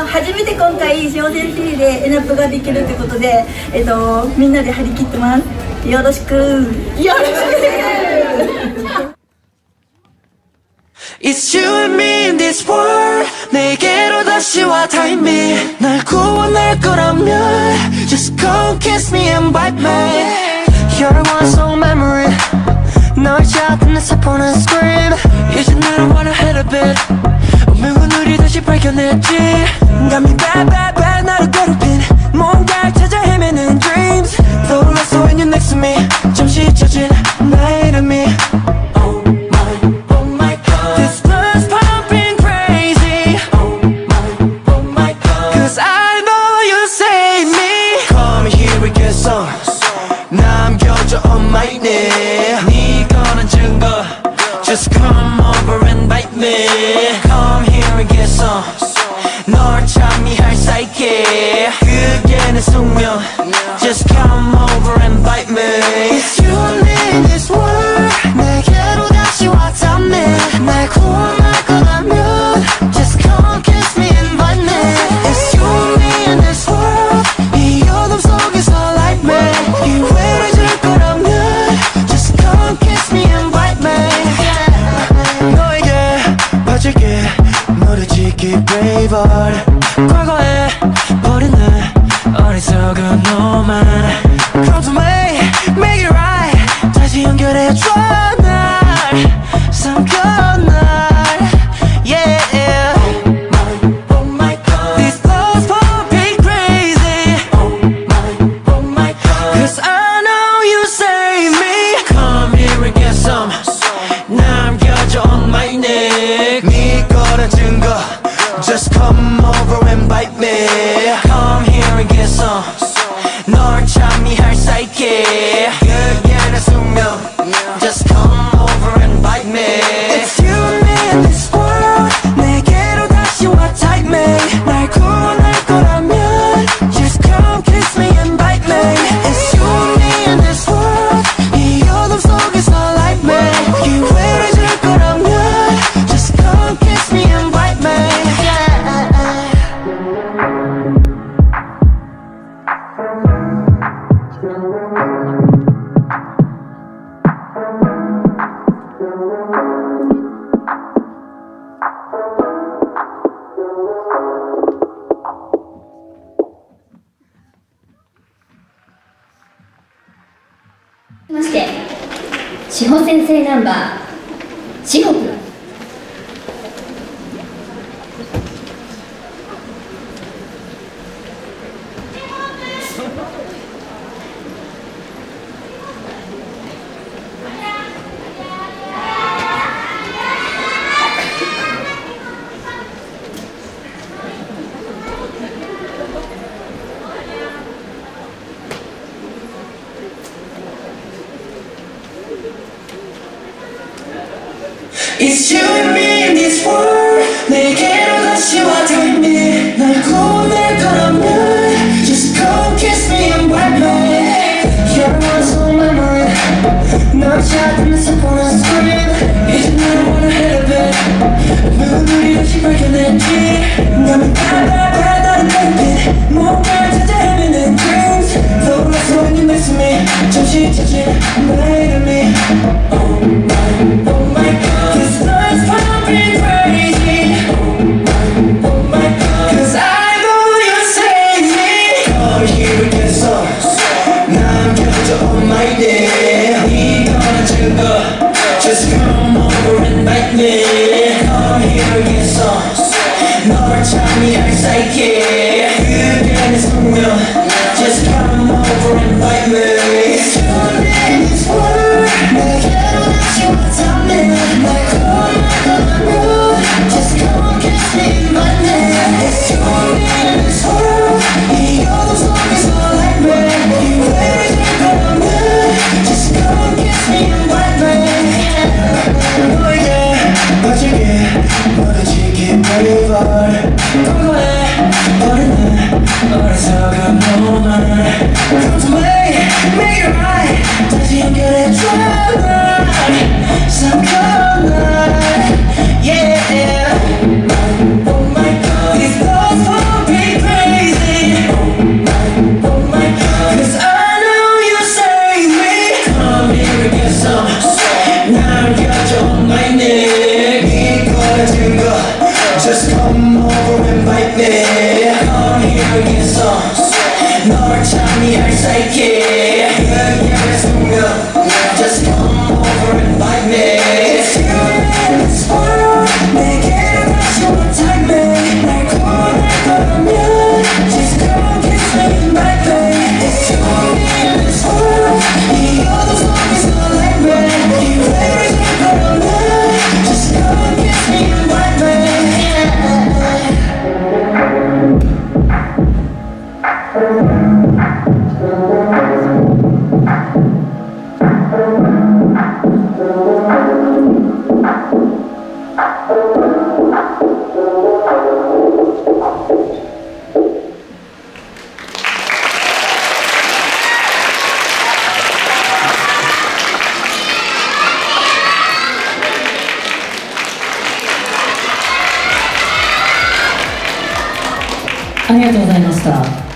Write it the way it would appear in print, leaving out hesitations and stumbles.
初めて今回小先生でエナップができるということで、みんなで張り切ってます。よろしく。よろしく。It's you and me in this world. 내게로 다시 와 time me. 날 구원할 거라면 just go kiss me and bite me. You're one song memory. 널 찾는 내 사포는 scream. 이제 나는 wanna hit a bit. 운명은 우리 다시 발견했지. Got me bad bad bad 나를 괴롭힌 뭔가를 찾아 헤매는 dreams. 떠올랐어 when you're next to me. 잠시 잊혀진 나의 이름이. 남겨줘 on my name. 네 거는 증거. Just come over and bite me. Come here and get some. 널 참미할 사이게 그게 내 숙명. Just come over and bite me. It's you and me in this world. 내게로 다시 왔다네. 날 구원할 거라면 just come kiss me and bite me. It's you and me in this world. 이 어둠 속에서 light me. 이외로워질 거라면 just come kiss me and bite me. 너에게 빠질게 너를 지킬 brave heart. 과거에 버린 내 어리석은 너만 come to me, make it right. 다시 연결해줘 날 삼켜 날 yeah. Oh my God. These thoughts pumping crazy. Oh my God. Cause I know you save me. Come here and get some. 남겨줘 on my neck. 네 거란 증거. Just come over and bite me. Come here and get some. 널 참미할 사이게 그게 내 숙명. Just come over and bite me. It's you and me in this world. 내게로 다시 와 type me. 날 구원할 거라면 just come kiss me and bite me. It's you and me in this world. 이 어둠 속에서 light me. 기회를 거라면 just come kiss me and bite me.続きまして志保先生ナンバー志保くん。It's you and me in this world. 내게로 다시 와 tell me. 날 구원할 거라면 just come kiss me and bite me. You're one song memory. 널 찾는 내 사포는 scream. 이제 나는 wanna hit a bit. 운명은 우리 다시 발견했지. 나는 bad 나를 괴롭힌 뭔가를 찾아 헤매는 dreams. 떠올랐어 when you're next to me. 잠시 잊혀진 나의 이름이. Oh my God. This life's pumping crazy. Oh my God. Cause I know you save me. Come here and get some. 남겨줘 on my name. 네 거란 증거. Just come over and bite me. Come here and get some. 널 참미할 사이게 그게 내 숙명. Just come over and bite me. It's you and me in this world. 내게로 다시 왔다네. 날 구원할 거라면 just come kiss me and bite me. It's you and me in this world. 이 어둠 속에서 light me. 기회를 줄 거라면 just come kiss me and bite me. 너에게 빠질게 너를 지킬 brave heart. 과거에 버린 내 어리석은 너만 come to me, make it right. 다시 연결해줘 날 삼켜 날 yeah. psyche. Let's go. Just come over and invite me. It's you and it's fun. 내게 다시 못할 me. 날 고백하면 Just come kiss me and invite me. It's you and it's fun. 이 other song is not like me. 이 way 바라면 Just come kiss me and invite me.ありがとうございました。